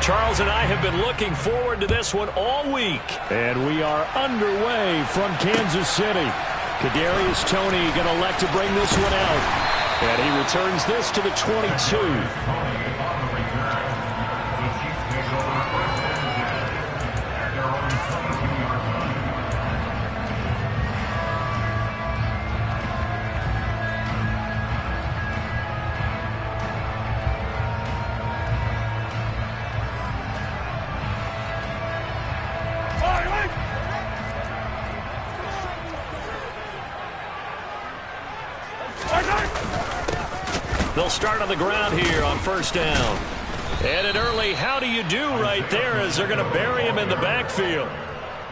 Charles and I have been looking forward to this one all week. And we are underway from Kansas City. Kadarius Toney going to elect to bring this one out. And he returns this to the 22. They'll start on the ground here on first down. And an early how do you do right there as they're going to bury him in the backfield.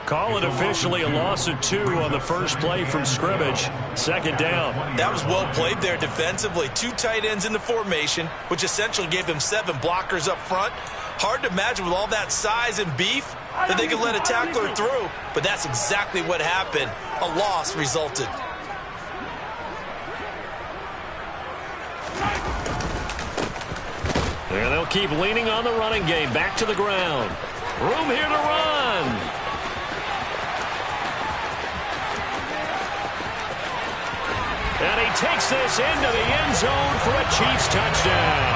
Call it officially a loss of 2 on the first play from scrimmage. Second down. That was well played there defensively. 2 tight ends in the formation, which essentially gave them 7 blockers up front. Hard to imagine with all that size and beef that they could let a tackler through. But that's exactly what happened. A loss resulted. And they'll keep leaning on the running game. Back to the ground. Room here to run. And he takes this into the end zone for a Chiefs touchdown.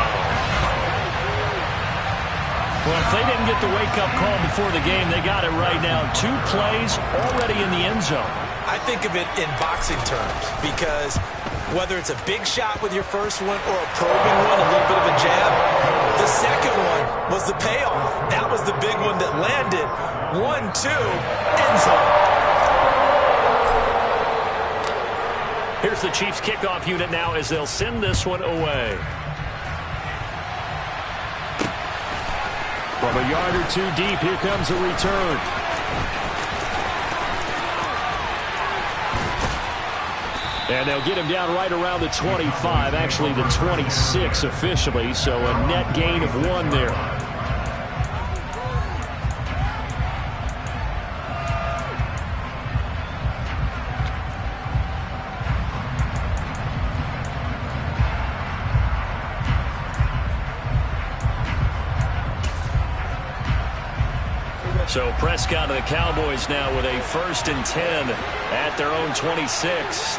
Well, if they didn't get the wake-up call before the game, they got it right now. 2 plays already in the end zone. I think of it in boxing terms because whether it's a big shot with your first one or a probing one, a little bit of a jab, the second one was the payoff. That was the big one that landed. 1-2, end zone. Here's the Chiefs kickoff unit now as they'll send this one away. From a yard or 2 deep, here comes a return. And they'll get him down right around the 25, actually the 26 officially, so a net gain of 1 there. So Prescott of the Cowboys now with a 1st and 10 at their own 26.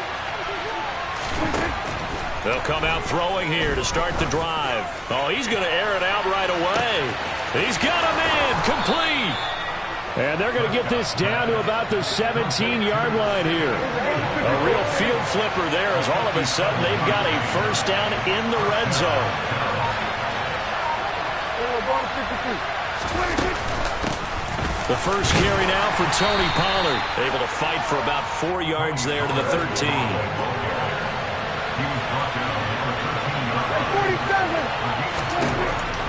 They'll come out throwing here to start the drive. Oh, he's going to air it out right away. He's got a man complete. And they're going to get this down to about the 17-yard line here. A real field flipper there as all of a sudden they've got a first down in the red zone. The first carry now for Tony Pollard. Able to fight for about 4 yards there to the 13.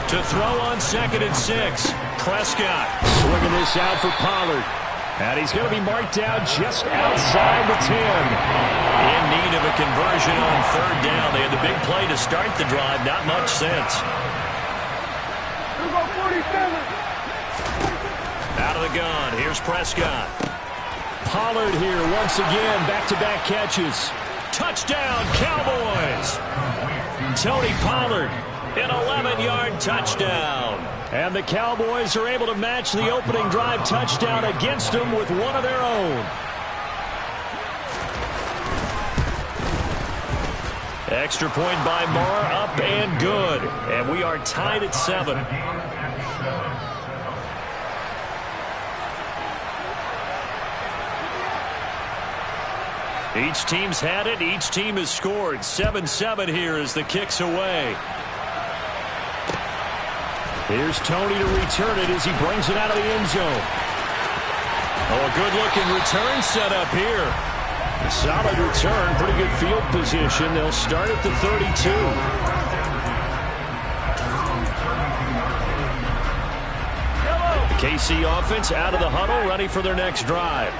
To throw on 2nd and 6. Prescott swinging this out for Pollard. And he's going to be marked down just outside the 10. In need of a conversion on 3rd down. They had the big play to start the drive. Not much sense. Out of the gun. Here's Prescott. Pollard here once again. Back-to-back catches. Touchdown, Cowboys. Tony Pollard, an 11-yard touchdown. And the Cowboys are able to match the opening drive touchdown against them with one of their own. Extra point by Marr, up and good. And we are tied at 7. Each team's had it. Each team has scored. 7-7 here as the kick's away. Here's Toney to return it as he brings it out of the end zone. Oh, a good-looking return set up here. A solid return. Pretty good field position. They'll start at the 32. The KC offense out of the huddle, ready for their next drive.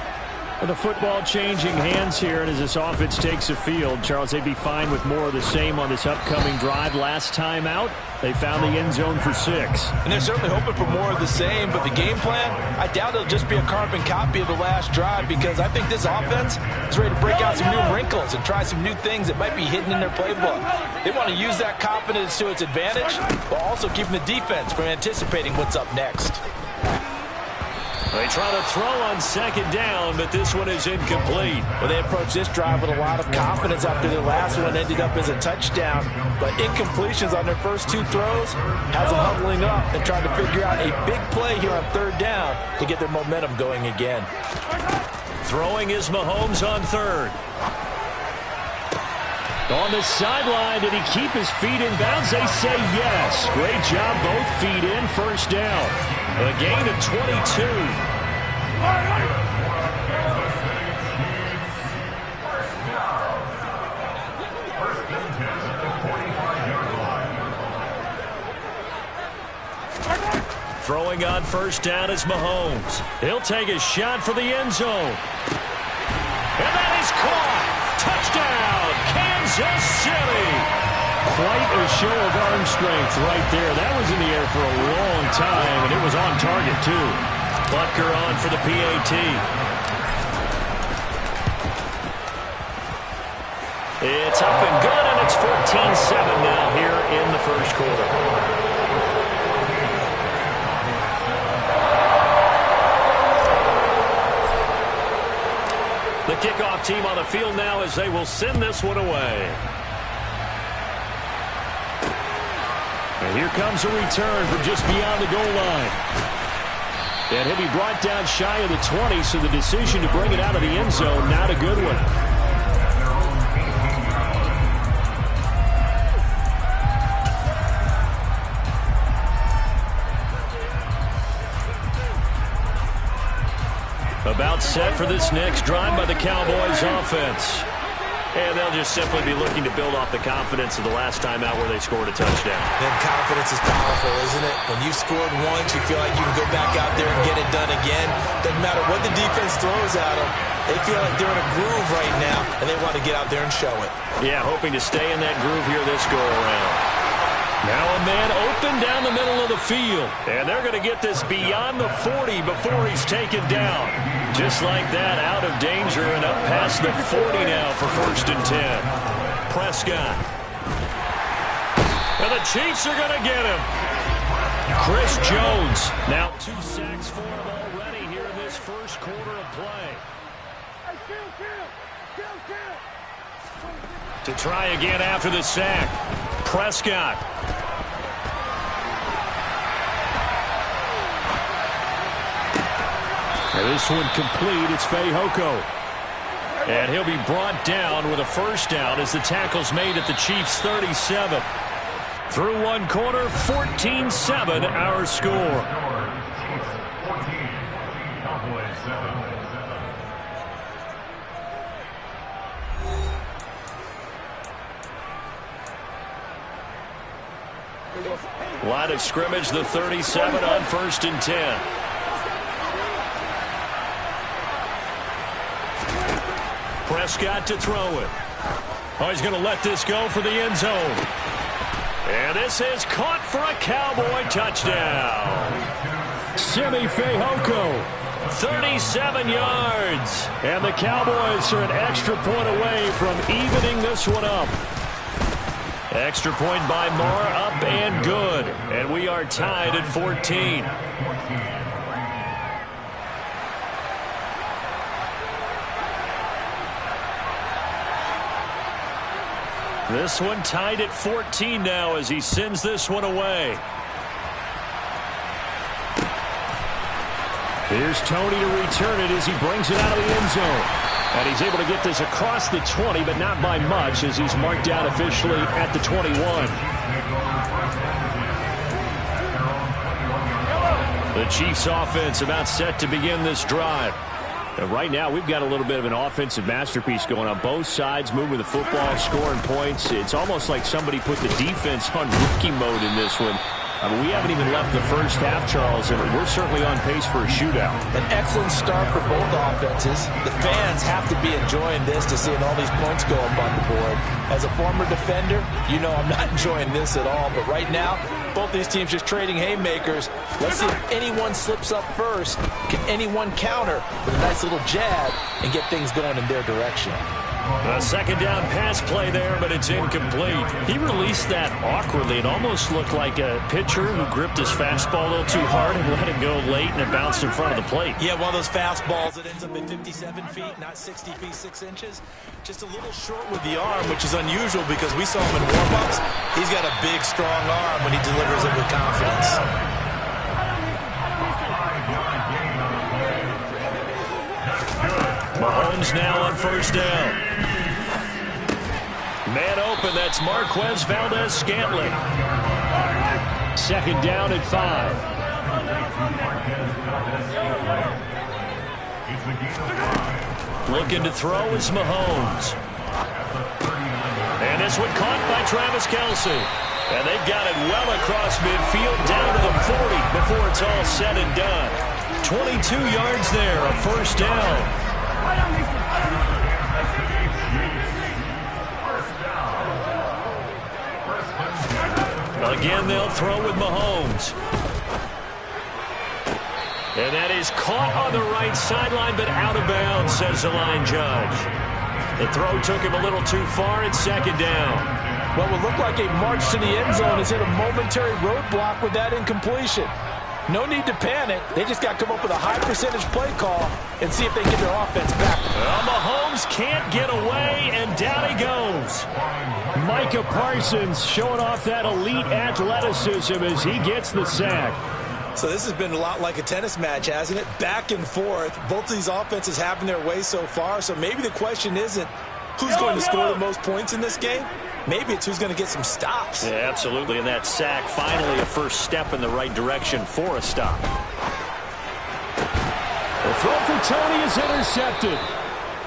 With the football changing hands here, and as this offense takes the field, Charles, they'd be fine with more of the same on this upcoming drive. Last time out, they found the end zone for 6. And they're certainly hoping for more of the same, but the game plan, I doubt it'll just be a carbon copy of the last drive, because I think this offense is ready to break out some new wrinkles and try some new things that might be hidden in their playbook. They want to use that confidence to its advantage, while also keeping the defense from anticipating what's up next. They try to throw on second down, but this one is incomplete. Well, they approached this drive with a lot of confidence after their last one ended up as a touchdown. But incompletions on their first 2 throws has them huddling up and trying to figure out a big play here on third down to get their momentum going again. Throwing is Mahomes on third. On the sideline, did he keep his feet in bounds? They say yes. Great job, both feet in, first down. A gain of 22. Throwing on first down is Mahomes. He'll take a shot for the end zone. And that is caught. Touchdown, Kansas City. Quite a show of arm strength right there. That was in the air for a long time, and it was on target, too. Butker on for the PAT. It's up and good, and it's 14-7 now here in the first quarter. The kickoff team on the field now as they will send this one away. And here comes a return from just beyond the goal line. And he'll be brought down shy of the 20, so the decision to bring it out of the end zone, not a good one. About set for this next drive by the Cowboys offense. And they'll just simply be looking to build off the confidence of the last time out where they scored a touchdown. Then confidence is powerful, isn't it? When you've scored once, you feel like you can go back out there and get it done again. Doesn't matter what the defense throws at them. They feel like they're in a groove right now, and they want to get out there and show it. Yeah, hoping to stay in that groove here this go-around. Now a man open down the middle of the field. And they're going to get this beyond the 40 before he's taken down. Just like that, out of danger and up past the 40 now for 1st and 10. Prescott. And the Chiefs are going to get him. Chris Jones. Now 2 sacks for him already here in this first quarter of play. To try again after the sack. Prescott. And this one complete. It's Fehoko. And he'll be brought down with a first down as the tackle's made at the Chiefs' 37. Through one quarter, 14-7 our score. Line of scrimmage, the 37 on 1st and 10. Prescott to throw it. Oh, he's going to let this go for the end zone. And this is caught for a Cowboy touchdown. Simi Fehoko. 37 yards. And the Cowboys are an extra point away from evening this one up. Extra point by Moore, up and good. And we are tied at 14. This one tied at 14 now as he sends this one away. Here's Tony to return it as he brings it out of the end zone. And he's able to get this across the 20, but not by much as he's marked out officially at the 21. The Chiefs offense about set to begin this drive. And right now, we've got a little bit of an offensive masterpiece going on. Both sides moving the football, scoring points. It's almost like somebody put the defense on rookie mode in this one. I mean, we haven't even left the first half, Charles, and we're certainly on pace for a shootout. An excellent start for both offenses. The fans have to be enjoying this to seeing all these points go up on the board. As a former defender, you know I'm not enjoying this at all. But right now, both these teams just trading haymakers. Let's see if anyone slips up first. Can anyone counter with a nice little jab and get things going in their direction? A second down pass play there, but it's incomplete. He released that awkwardly. It almost looked like a pitcher who gripped his fastball a little too hard and let it go late, and it bounced in front of the plate. Yeah, one of those fastballs that ends up at 57 feet, not 60 feet, 6 inches. Just a little short with the arm, which is unusual because we saw him in warm-ups. He's got a big, strong arm when he delivers it with confidence. Mahomes now on first down. Man open, that's Marquez Valdez-Scantling. Second down at 5. Looking to throw is Mahomes. And this one caught by Travis Kelce. And they've got it well across midfield down to the 40 before it's all said and done. 22 yards there, a first down. Again, they'll throw with Mahomes. And that is caught on the right sideline, but out of bounds, says the line judge. The throw took him a little too far. It's second down. What would look like a march to the end zone has hit a momentary roadblock with that incompletion. No need to panic. They just got to come up with a high percentage play call and see if they get their offense back. Well, Mahomes can't get away, and down he goes. Micah Parsons showing off that elite athleticism as he gets the sack. So this has been a lot like a tennis match, hasn't it? Back and forth. Both of these offenses having their way so far. So maybe the question isn't who's going to score the most points in this game. Maybe it's who's going to get some stops. Yeah, absolutely. And that sack, finally a first step in the right direction for a stop. The throw for Tony is intercepted.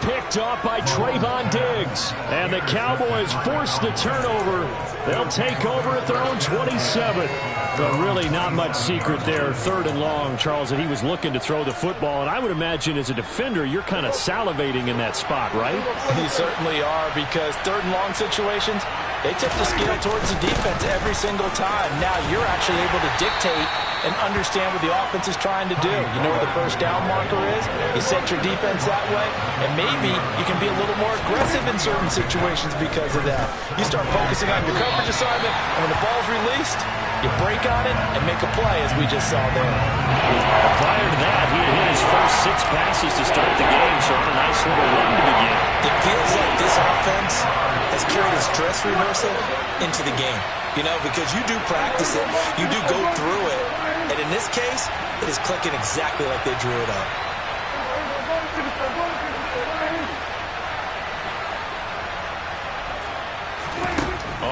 Picked off by Trayvon Diggs. And the Cowboys force the turnover. They'll take over at their own 27. But really not much secret there. Third and long, Charles, that he was looking to throw the football. And I would imagine as a defender, you're kind of salivating in that spot, right? You certainly are, because third and long situations, they tip the scale towards the defense every single time. Now you're actually able to dictate and understand what the offense is trying to do. You know where the first down marker is. You set your defense that way, and maybe you can be a little more aggressive in certain situations because of that. You start focusing on your coverage assignment, and when the ball's released, you break on it and make a play, as we just saw there. Prior to that, he had hit his first 6 passes to start the game, so on a nice little run to begin. It feels like this offense has carried its dress rehearsal into the game. You know, because you do practice it, you do go through it, and in this case, it is clicking exactly like they drew it up.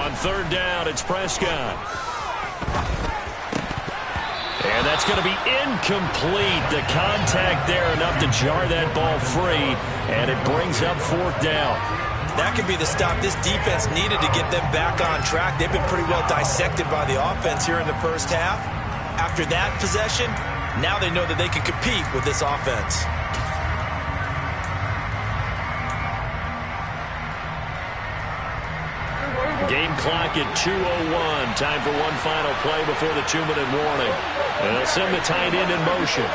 On third down, it's Prescott. And that's going to be incomplete. The contact there enough to jar that ball free, and it brings up fourth down. That could be the stop this defense needed to get them back on track. They've been pretty well dissected by the offense here in the first half. After that possession, now they know that they can compete with this offense. Game clock at 2:01. Time for one final play before the 2-minute warning. And they'll send the tight end in motion.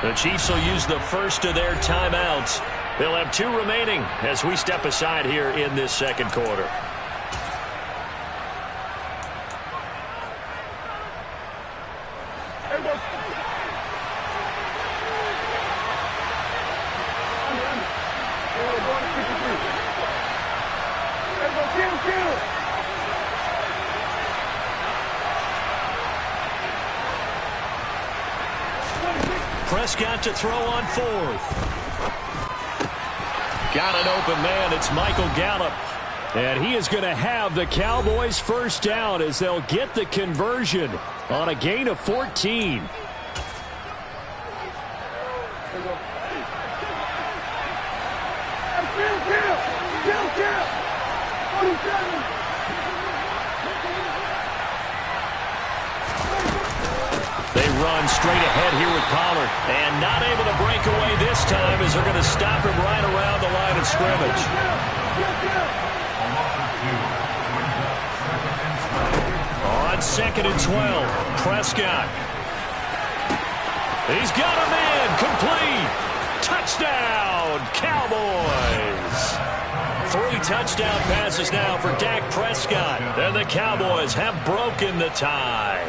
The Chiefs will use the first of their timeouts. They'll have 2 remaining as we step aside here in this second quarter. Prescott to throw on fourth. Got an open man. It's Michael Gallup. And he is going to have the Cowboys first down as they'll get the conversion on a gain of 14. run straight ahead here with Pollard. And not able to break away this time as they're going to stop him right around the line of scrimmage. On 2nd and 12, Prescott. He's got him in. Complete. Touchdown, Cowboys. 3 touchdown passes now for Dak Prescott. And the Cowboys have broken the tie.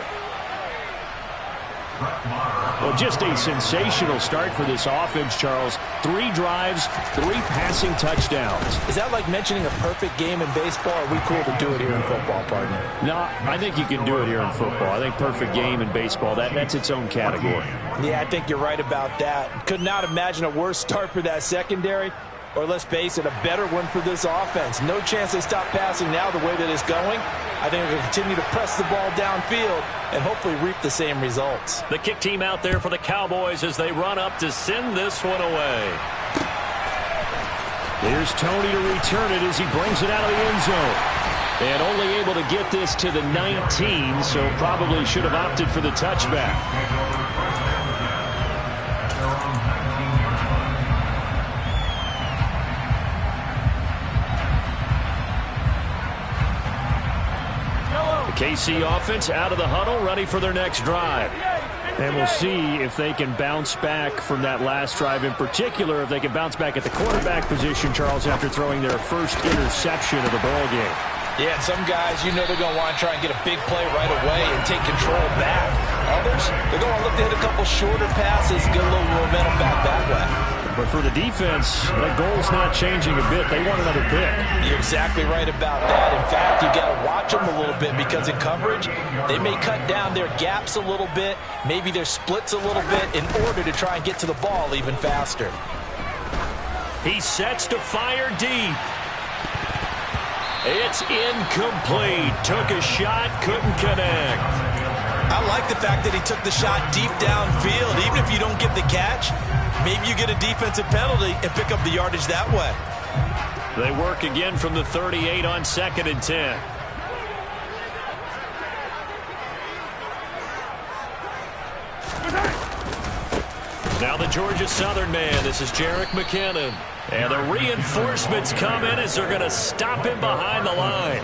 Well, just a sensational start for this offense, Charles. 3 drives, 3 passing touchdowns. Is that like mentioning a perfect game in baseball? Or are we cool to do it here in football, partner? No, I think you can do it here in football. I think perfect game in baseball, that's its own category. Yeah, I think you're right about that. Could not imagine a worse start for that secondary. Or let's face it, a better one for this offense. No chance they stop passing now the way that it's going. I think they'll continue to press the ball downfield and hopefully reap the same results. The kick team out there for the Cowboys as they run up to send this one away. There's Tony to return it as he brings it out of the end zone. And only able to get this to the 19, so probably should have opted for the touchback. KC offense out of the huddle, ready for their next drive. And we'll see if they can bounce back from that last drive, in particular if they can bounce back at the quarterback position, Charles, after throwing their first interception of the ball game. Yeah, and some guys, you know they're going to want to try and get a big play right away and take control back. Others, they're going to look to hit a couple shorter passes, get a little momentum back that way. But for the defense, that goal's not changing a bit. They want another pick. You're exactly right about that. In fact, you got to watch them a little bit because in coverage, they may cut down their gaps a little bit, maybe their splits a little bit in order to try and get to the ball even faster. He sets to fire deep. It's incomplete. Took a shot, couldn't connect. I like the fact that he took the shot deep downfield. Even if you don't get the catch, maybe you get a defensive penalty and pick up the yardage that way. They work again from the 38 on 2nd and 10. Now the Georgia Southern man. This is Jerick McKinnon. And the reinforcements come in as they're going to stop him behind the line.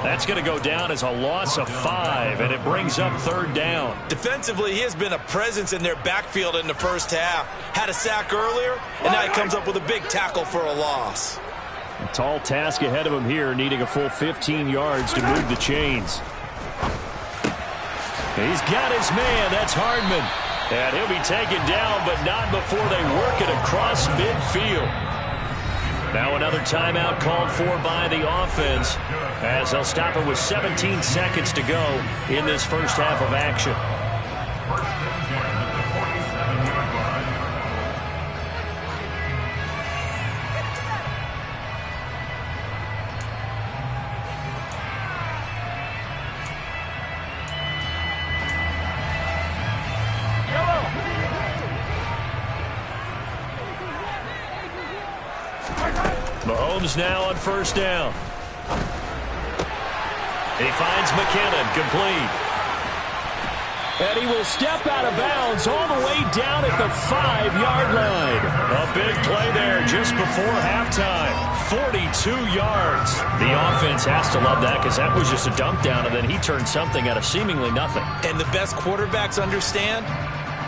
That's going to go down as a loss of 5, and it brings up 3rd down. Defensively, he has been a presence in their backfield in the first half. Had a sack earlier, and now he comes up with a big tackle for a loss. A tall task ahead of him here, needing a full 15 yards to move the chains. He's got his man. That's Hardman. And he'll be taken down, but not before they work it across midfield. Now another timeout called for by the offense as they'll stop it with 17 seconds to go in this first half of action. Mahomes now on 1st down. He finds McKinnon, complete. And he will step out of bounds all the way down at the 5-yard line. A big play there just before halftime. 42 yards. The offense has to love that because that was just a dump down, and then he turned something out of seemingly nothing. And the best quarterbacks understand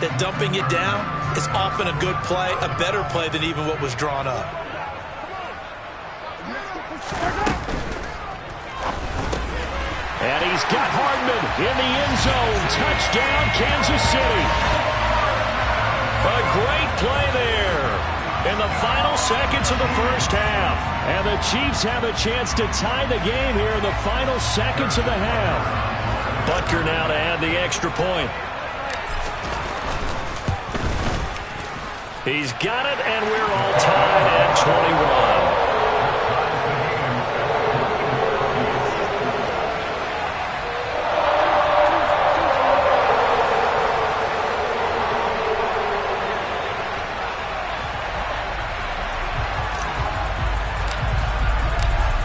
that dumping it down is often a good play, a better play than even what was drawn up. And he's got Hardman in the end zone. Touchdown, Kansas City. A great play there in the final seconds of the first half. And the Chiefs have a chance to tie the game here in the final seconds of the half. Butker now to add the extra point. He's got it, and we're all tied at 21.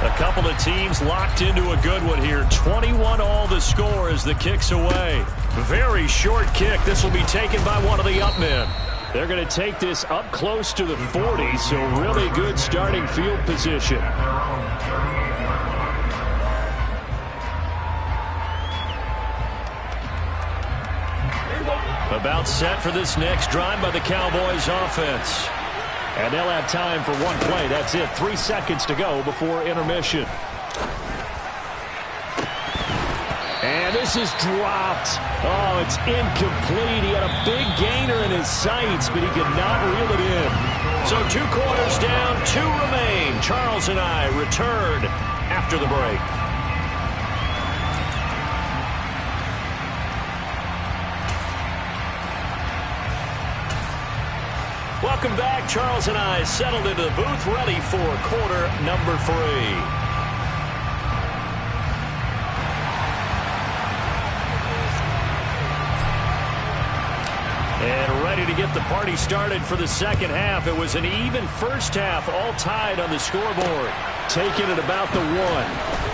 A couple of teams locked into a good one here. 21 all the score as the kick's away. Very short kick. This will be taken by one of the up men. They're going to take this up close to the 40, so really good starting field position. About set for this next drive by the Cowboys offense. And they'll have time for one play. That's it. 3 seconds to go before intermission. And this is dropped. Oh, it's incomplete. He had a big gainer in his sights, but he could not reel it in. So 2 quarters down, 2 remain. Charles and I return after the break. Welcome back. Charles and I settled into the booth, ready for quarter number 3. And ready to get the party started for the second half. It was an even first half, all tied on the scoreboard. Taking it about the 1.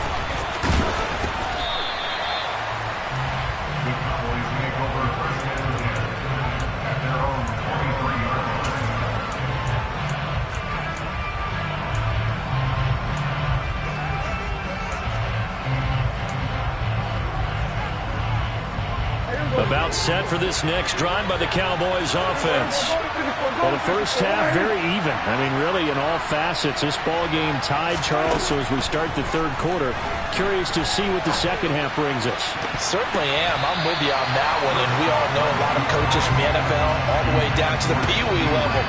About set for this next drive by the Cowboys offense. Well, the first half, very even. I mean, really, in all facets, this ball game tied, Charles. So as we start the third quarter, curious to see what the second half brings us. Certainly am. I'm with you on that one. And we all know a lot of coaches from the NFL all the way down to the Pee Wee level.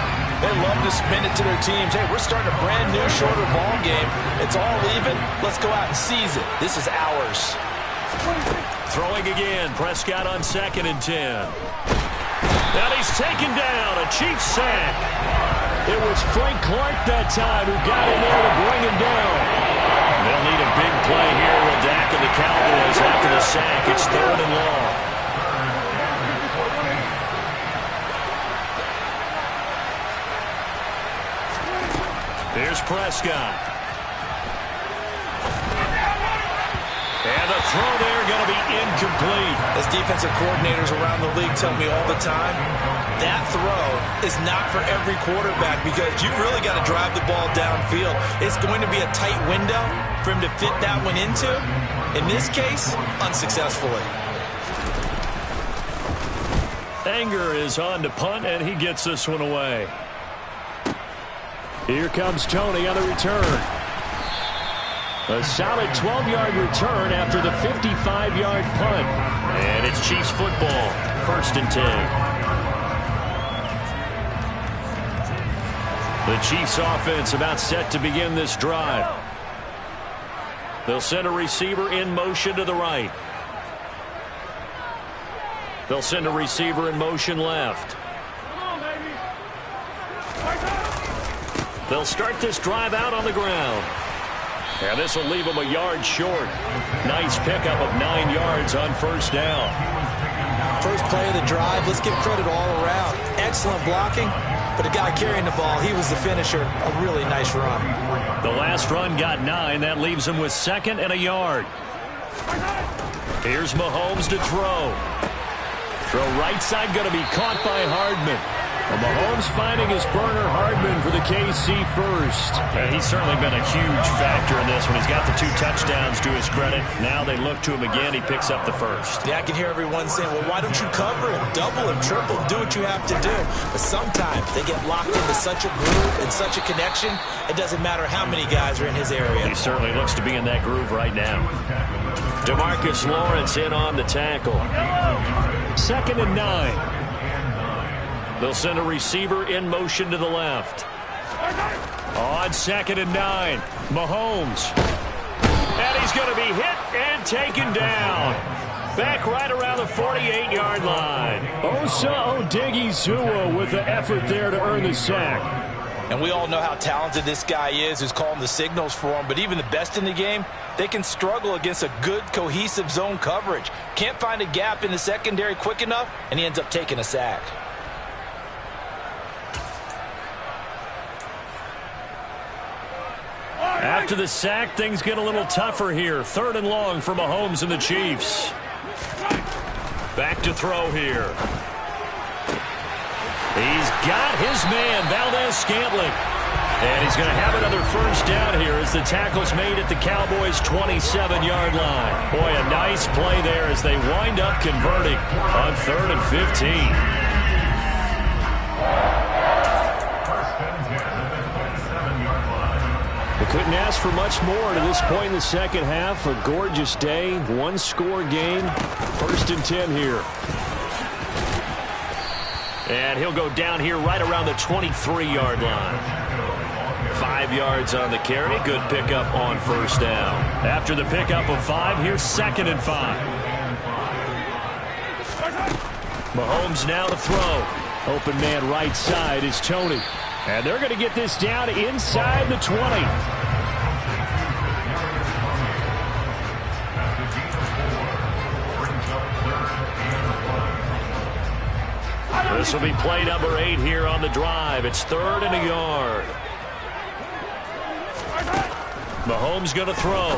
They love to spin it to their teams. Hey, we're starting a brand new, shorter ball game. It's all even. Let's go out and seize it. This is ours. Throwing again. Prescott on 2nd and 10. And he's taken down. A Chiefs sack. It was Frank Clark that time who got in there to bring him down. They'll need a big play here with Dak and the Cowboys after the sack. It's 3rd and long. Here's Prescott. And the throw there going to be incomplete. As defensive coordinators around the league tell me all the time, that throw is not for every quarterback because you've really got to drive the ball downfield. It's going to be a tight window for him to fit that one into. In this case, unsuccessfully. Anger is on to punt, and he gets this one away. Here comes Tony on the return. A solid 12-yard return after the 55-yard punt. And it's Chiefs football, 1st and 10. The Chiefs offense about set to begin this drive. They'll send a receiver in motion to the right. They'll send a receiver in motion left. They'll start this drive out on the ground. And this will leave him a yard short. Nice pickup of 9 yards on 1st down. First play of the drive, let's give credit all around. Excellent blocking, but the guy carrying the ball, he was the finisher. A really nice run. The last run got 9. That leaves him with 2nd and a yard. Here's Mahomes to throw. Throw right side going to be caught by Hardman. Well, Mahomes finding his burner Hardman for the KC first. He's certainly been a huge factor in this one. He's got the 2 touchdowns to his credit. Now they look to him again. He picks up the first. Yeah, I can hear everyone saying, well, why don't you cover him, double him, triple him, do what you have to do. But sometimes they get locked into such a groove and such a connection, it doesn't matter how many guys are in his area. He certainly looks to be in that groove right now. DeMarcus Lawrence in on the tackle. 2nd and 9. They'll send a receiver in motion to the left. On 2nd and 9, Mahomes. And he's going to be hit and taken down. Back right around the 48-yard line. Osa Odighizuwa with the effort there to earn the sack. And we all know how talented this guy is who's calling the signals for him. But even the best in the game, they can struggle against a good, cohesive zone coverage. Can't find a gap in the secondary quick enough, and he ends up taking a sack. After the sack, things get a little tougher here. 3rd and long for Mahomes and the Chiefs. Back to throw here. He's got his man, Valdez-Scantling. And he's going to have another first down here as the tackle's made at the Cowboys' 27-yard line. Boy, a nice play there as they wind up converting on 3rd and 15. They couldn't ask for much more to this point in the second half. A gorgeous day, one-score game. 1st and 10 here. And he'll go down here right around the 23-yard line. 5 yards on the carry. Good pickup on first down. After the pickup of 5, here's 2nd and 5. Mahomes now to throw. Open man right side is Tony. And they're going to get this down inside the 20. This will be play number 8 here on the drive. It's 3rd and a yard. Mahomes going to throw.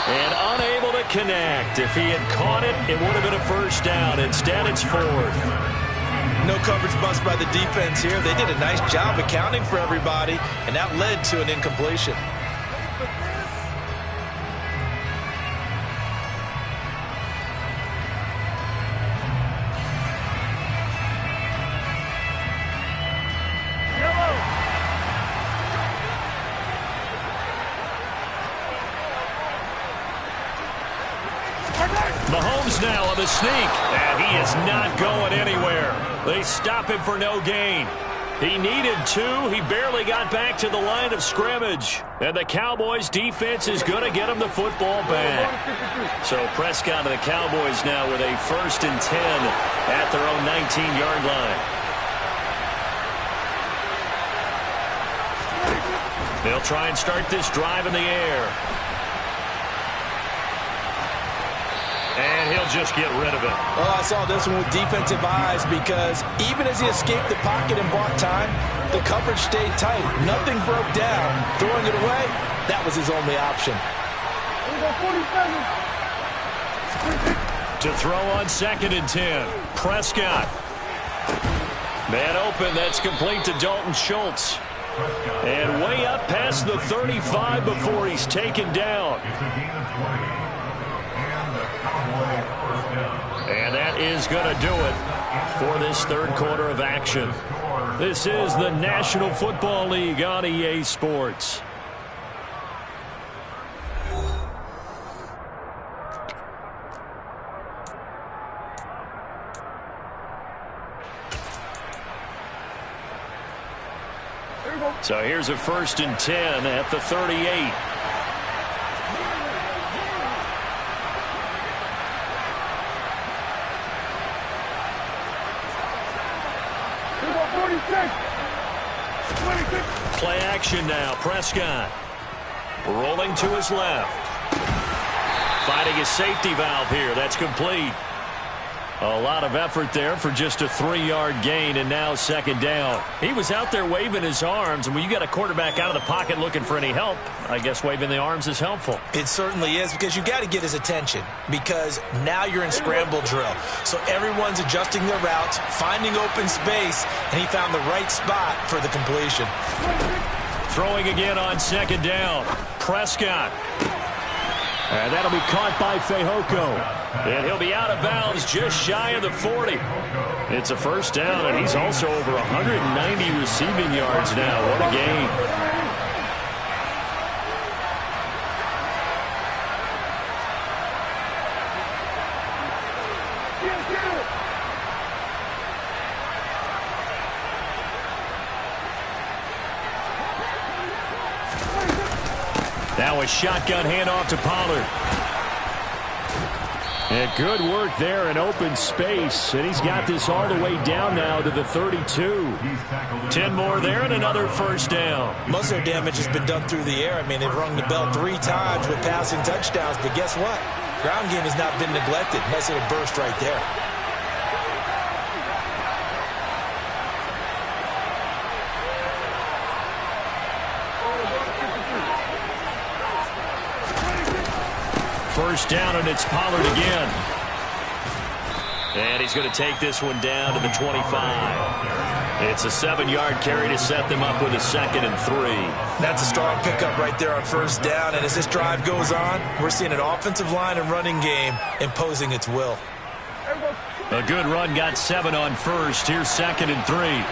And unable to connect. If he had caught it, it would have been a first down. Instead, it's 4th. No coverage bust by the defense here. They did a nice job accounting for everybody, and that led to an incompletion. Mahomes now on the sneak, and he is not going anywhere. They stop him for no gain. He needed 2. He barely got back to the line of scrimmage. And the Cowboys defense is going to get him the football back. So Prescott and the Cowboys now with a 1st and 10 at their own 19-yard line. They'll try and start this drive in the air. And he'll just get rid of it. Well, I saw this one with defensive eyes because even as he escaped the pocket and bought time, the coverage stayed tight. Nothing broke down. Throwing it away, that was his only option. To throw on 2nd and 10. Prescott. Man open, that's complete to Dalton Schultz. And way up past the 35 before he's taken down. And that is going to do it for this 3rd quarter of action. This is the National Football League on EA Sports. So here's a 1st and 10 at the 38. Play action now. Prescott rolling to his left. Finding his safety valve here. That's complete. A lot of effort there for just a 3-yard gain, and now 2nd down. He was out there waving his arms, and when you got a quarterback out of the pocket looking for any help, I guess waving the arms is helpful. It certainly is, because you got to get his attention, because now you're in scramble drill. So everyone's adjusting their routes, finding open space, and he found the right spot for the completion. Throwing again on 2nd down. Prescott. And that'll be caught by Fehoko. And he'll be out of bounds just shy of the 40. It's a first down, and he's also over 190 receiving yards now. What a game. Now a shotgun handoff to Pollard. And good work there in open space. And he's got this all the way down now to the 32. 10 more there and another first down. Most of their damage has been done through the air. I mean, they've rung the bell 3 times with passing touchdowns. But guess what? Ground game has not been neglected. Nice little burst right there. First down, and it's Pollard again. And he's going to take this one down to the 25. It's a 7-yard carry to set them up with a 2nd and 3. That's a strong pickup right there on first down. And as this drive goes on, we're seeing an offensive line and running game imposing its will. A good run got 7 on first. Here's 2nd and 3.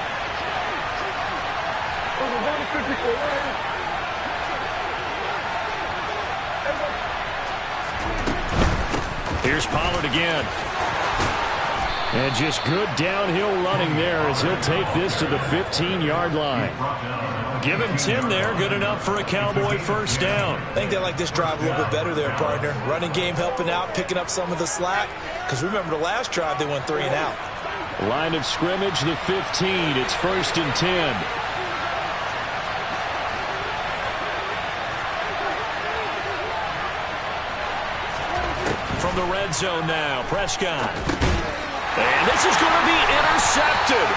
Here's Pollard again. And just good downhill running there as he'll take this to the 15-yard line. Give him 10 there. Good enough for a Cowboy first down. I think they like this drive a little bit better there, partner. Running game helping out, picking up some of the slack. Because remember the last drive, they went 3 and out. Line of scrimmage, the 15. It's 1st and 10. From the red zone now, Prescott. And this is going to be intercepted.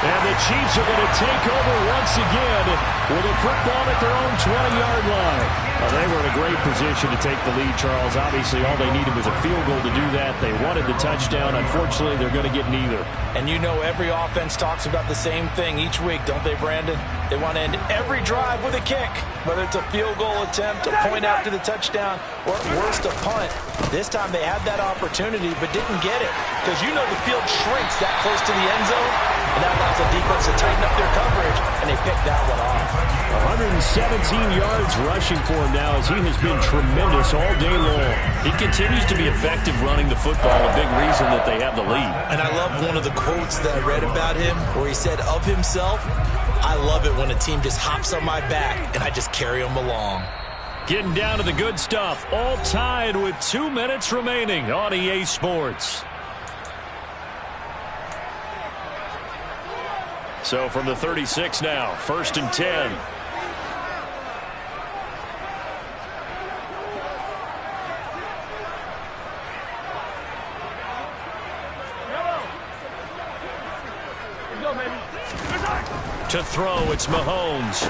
And the Chiefs are going to take over once again with a football at their own 20-yard line. Well, they were in a great position to take the lead, Charles. Obviously, all they needed was a field goal to do that. They wanted the touchdown. Unfortunately, they're going to get neither. And you know every offense talks about the same thing each week, don't they, Brandon? They want to end every drive with a kick, whether it's a field goal attempt, a point after the touchdown, or at worst, a punt. This time they had that opportunity but didn't get it because you know the field shrinks that close to the end zone, and that allows the defense to tighten up their coverage, and they picked that one off. 117 yards rushing for him now as he has been tremendous all day long. He continues to be effective running the football, a big reason that they have the lead. And I love one of the quotes that I read about him where he said of himself, I love it when a team just hops on my back and I just carry them along. Getting down to the good stuff, all tied with 2 minutes remaining on EA Sports. So from the 36 now, 1st and 10. To throw, it's Mahomes.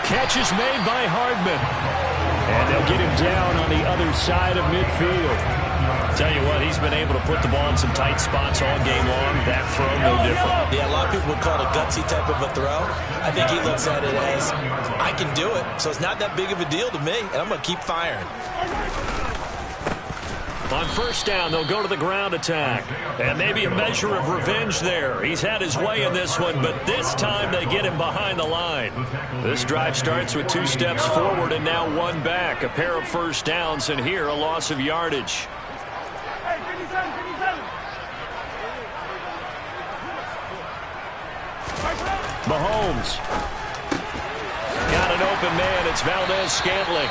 Catch is made by Hardman. And they'll get him down on the other side of midfield. Tell you what, he's been able to put the ball in some tight spots all game long. That throw, no different. Yeah, a lot of people would call it a gutsy type of a throw. I think he looks at it as, I can do it, so it's not that big of a deal to me, and I'm going to keep firing. On first down, they'll go to the ground attack. And maybe a measure of revenge there. He's had his way in this one, but this time they get him behind the line. This drive starts with 2 steps forward and now 1 back. A pair of first downs, and here a loss of yardage. Mahomes. Got an open man. It's Valdez-Scantling.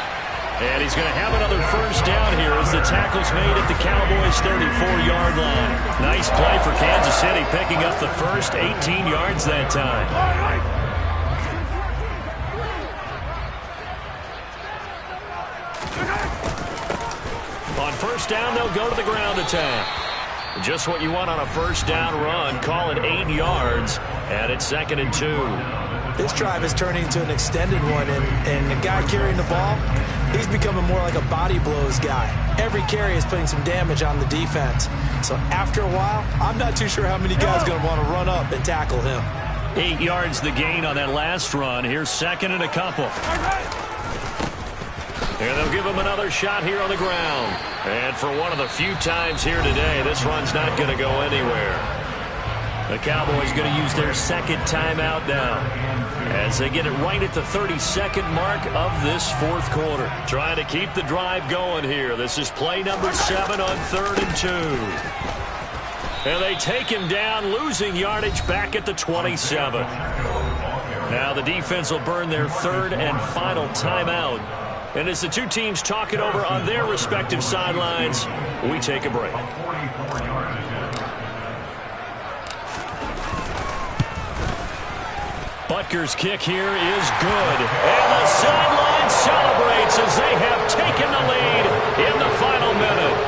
And he's going to have another first down here as the tackle's made at the Cowboys' 34-yard line. Nice play for Kansas City, picking up the first 18 yards that time. On first down, they'll go to the ground attack. Just what you want on a first down run. Call it 8 yards, and it's 2nd and 2. This drive is turning into an extended one, and the guy carrying the ball, he's becoming more like a body blows guy. Every carry is putting some damage on the defense. So after a while, I'm not too sure how many guys are going to want to run up and tackle him. 8 yards the gain on that last run. Here's 2nd and a couple. And they'll give him another shot here on the ground. And for one of the few times here today, this run's not going to go anywhere. The Cowboys going to use their 2nd timeout now as they get it right at the 32nd mark of this 4th quarter. Trying to keep the drive going here. This is play number 7 on 3rd and 2. And they take him down, losing yardage back at the 27. Now the defense will burn their 3rd and final timeout. And as the two teams talk it over on their respective sidelines, we take a break. Butker's kick here is good. And the sideline celebrates as they have taken the lead in the final minute.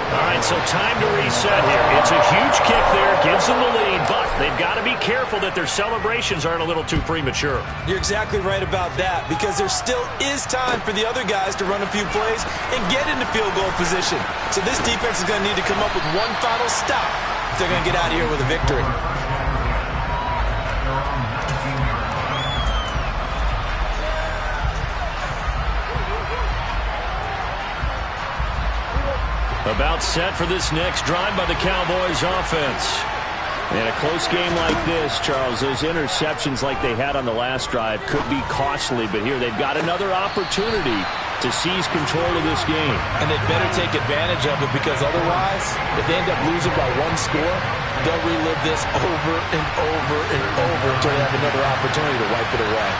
All right, so time to reset here. It's a huge kick there, gives them the lead, but they've got to be careful that their celebrations aren't a little too premature. You're exactly right about that, because there still is time for the other guys to run a few plays and get into field goal position. So this defense is going to need to come up with one final stop if they're going to get out of here with a victory. About set for this next drive by the Cowboys offense. In a close game like this, Charles, those interceptions like they had on the last drive could be costly, but here they've got another opportunity to seize control of this game. And they better take advantage of it, because otherwise, if they end up losing by one score, they'll relive this over and over and over until they have another opportunity to wipe it away.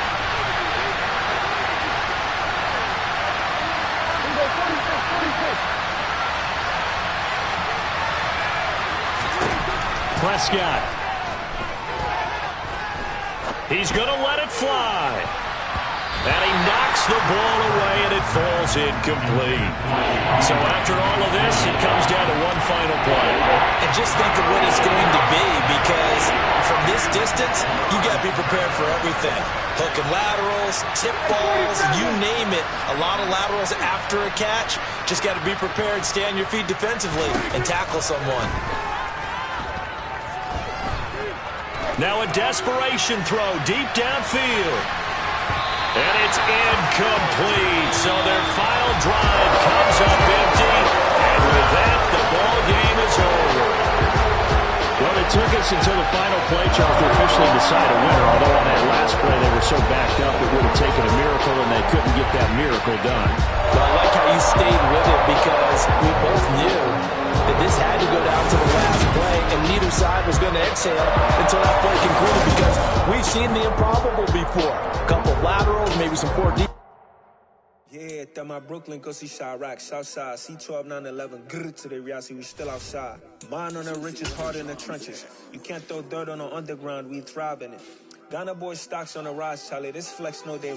Prescott. He's going to let it fly. And he knocks the ball away, and it falls incomplete. So after all of this, it comes down to one final play. And just think of what it's going to be, because from this distance, you got to be prepared for everything. Hook and laterals, tip balls, you name it. A lot of laterals after a catch. Just got to be prepared, stay on your feet defensively, and tackle someone. Now a desperation throw deep downfield. And it's incomplete. So their final drive comes up empty. And with that, the ball game is over. Well, it took us until the final play, Charles, to officially decide a winner. Although on that last play they were so backed up it would have taken a miracle, and they couldn't get that miracle done. Well, I like how you stayed with it, because we both knew that this had to go down to the last play, and neither side was going to exhale until that play concluded, because we've seen the improbable before. A couple of laterals, maybe some poor defense. Yeah, that my Brooklyn, go see Chirac, Southside, C12, 911, grrr to the reality, we still outside. Mine on the riches, hard in the trenches. You can't throw dirt on the underground, we thrive in it. Ghana boy stocks on the rise, Charlie, this flex know they